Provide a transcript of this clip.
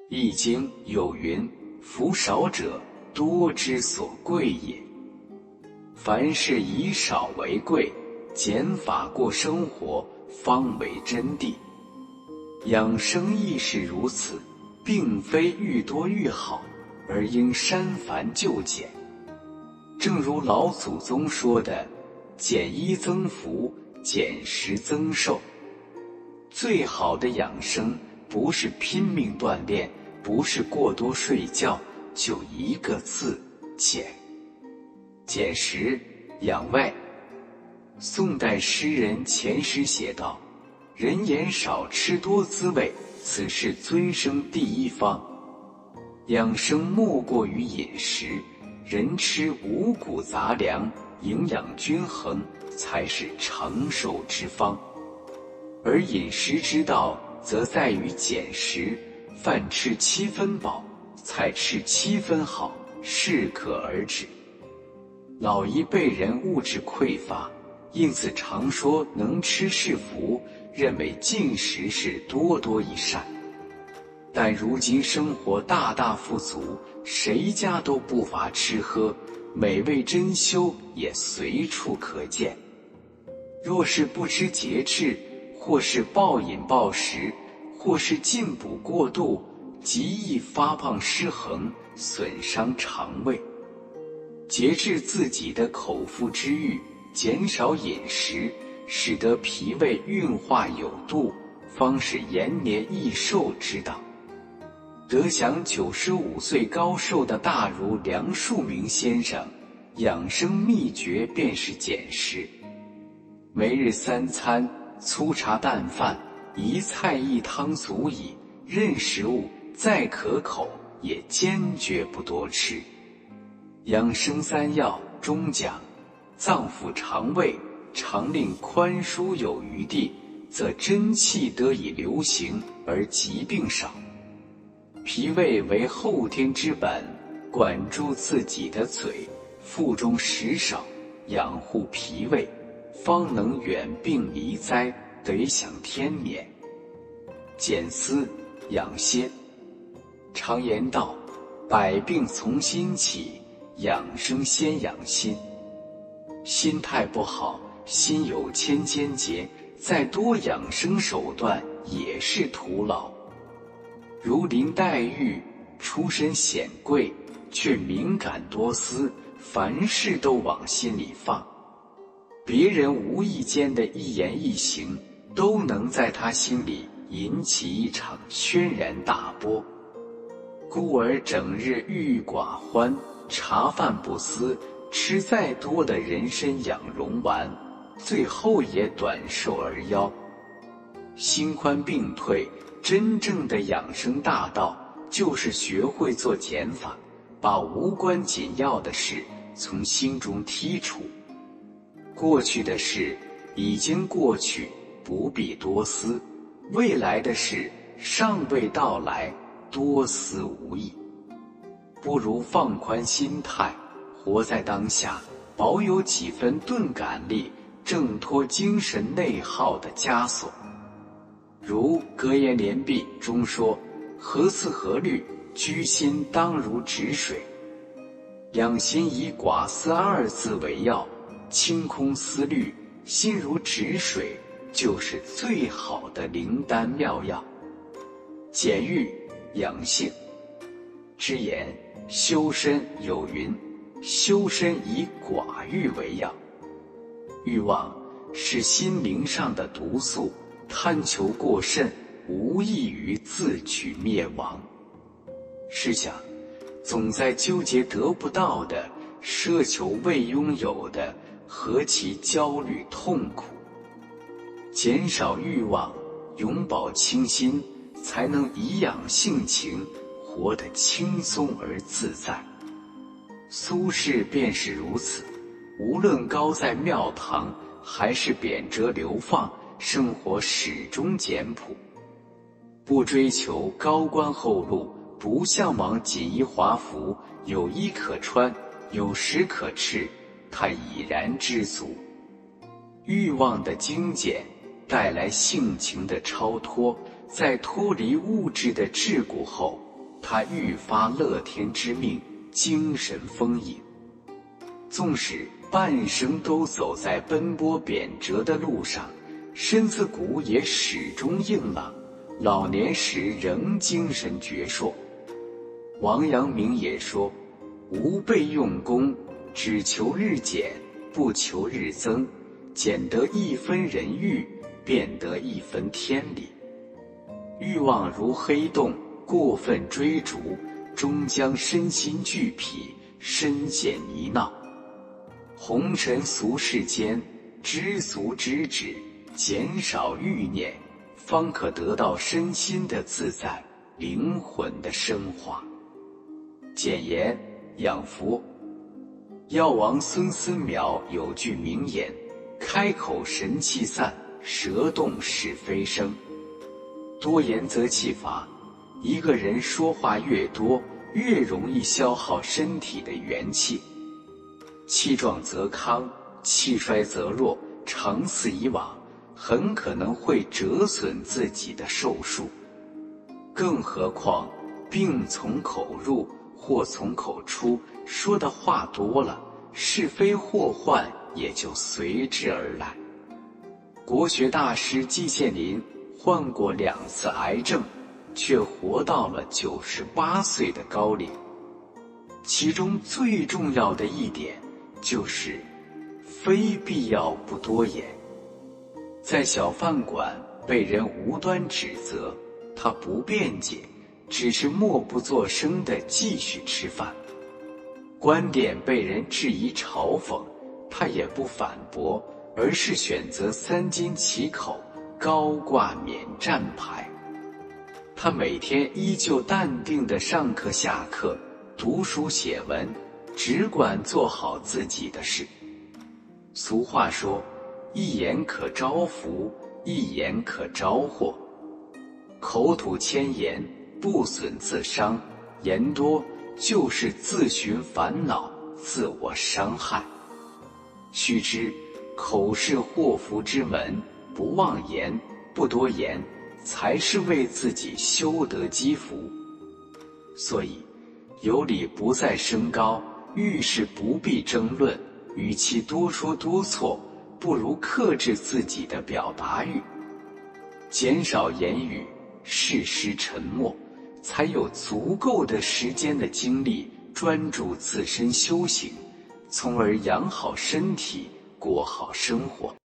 易经有云：夫少者，多之所贵也。凡事以少为贵，减法过生活，方为真谛。养生亦是如此，并非愈多愈好，而应删繁就简。正如老祖宗说的，减衣增福，减食增寿。最好的养生不是拼命锻炼，不是过多睡觉，就一个字：减。减食养胃。宋代诗人钱时写道：人言少吃多滋味，此是尊生第一方。养生莫过于饮食，人吃五谷杂粮，营养均衡，才是长寿之方。而饮食之道则在于减食，饭吃7分饱，菜吃7分好，适可而止。老一辈人物质匮乏，因此常说能吃是福，认为进食是多多益善。但如今生活大大富足，谁家都不乏吃喝，美味珍馐也随处可见。若是不知节制，或是暴饮暴食，或是进补过度，极易发胖失衡，损伤肠胃。节制自己的口腹之欲，减少饮食，使得脾胃运化有度，方是延年益寿之道。得享95岁高寿的大儒梁漱溟先生，养生秘诀便是减食。每日3餐，粗茶淡饭，1菜1汤足矣，任食物再可口，也坚决不多吃。养生3要中讲：脏腑肠胃，常令宽舒有余地，则真气得以流行，而疾病少。脾胃为后天之本，管住自己的嘴，腹中食少，养护脾胃，方能远病离灾，得享天年。减思养心。常言道：百病从心起，养生先养心。心态不好，心有千千结，再多养生手段也是徒劳。如林黛玉出身显贵，却敏感多思，凡事都往心里放。别人无意间的一言一行，都能在他心里引起一场轩然大波。故而整日郁郁寡欢，茶饭不思，吃再多的人参养荣丸，最后也短寿而夭。心宽病退，真正的养生大道，就是学会做减法，把无关紧要的事从心中剔除。过去的事已经过去，不必多思；未来的事尚未到来，多思无益。不如放宽心态，活在当下，保有几分钝感力，挣脱精神内耗的枷锁。如《格言联璧》中说：何思何虑，居心当如止水。养心以寡思2字为要，清空思虑，心如止水，就是最好的灵丹妙药。减欲养性。之言修身有云：修身以寡欲为要。欲望是心灵上的毒素，贪求过甚，无异于自取灭亡。试想，总在纠结得不到的，奢求未拥有的，何其焦虑痛苦。减少欲望，永葆清心，才能颐养性情，活得轻松而自在。苏轼便是如此，无论高在庙堂，还是贬谪流放，生活始终简朴，不追求高官厚禄，不向往锦衣华服，有衣可穿，有食可吃，他已然知足。欲望的精简带来性情的超脱，在脱离物质的桎梏后，他愈发乐天知命，精神丰盈。纵使半生都走在奔波贬谪的路上，身子骨也始终硬朗，老年时仍精神矍铄。王阳明也说，吾辈用功，只求日减，不求日增，减得一分人欲，便得一分天理。欲望如黑洞，过分追逐，终将身心俱疲，深陷泥淖。红尘俗世间，知足知止，减少欲念，方可得到身心的自在，灵魂的升华。简言养福。药王孙思邈有句名言：开口神气散，舌动是非生。多言则气乏，一个人说话越多，越容易消耗身体的元气。气壮则康，气衰则弱，长此以往，很可能会折损自己的寿数。更何况病从口入，祸从口出，说的话多了，是非祸患也就随之而来。国学大师季羡林患过2次癌症，却活到了98岁的高龄。其中最重要的一点就是非必要不多言。在小饭馆被人无端指责，他不辩解，只是默不作声地继续吃饭。观点被人质疑嘲讽，他也不反驳，而是选择3缄其口，高挂免战牌。他每天依旧淡定地上课下课，读书写文，只管做好自己的事。俗话说，一言可招福，一言可招祸。口吐千言，不损自伤，言多就是自寻烦恼，自我伤害。须知口是祸福之门，不妄言，不多言，才是为自己修德积福。所以有理不在声高，遇事不必争论，与其多说多错，不如克制自己的表达欲，减少言语，适时沉默，才有足够的时间的精力专注自身修行，从而养好身体，过好生活。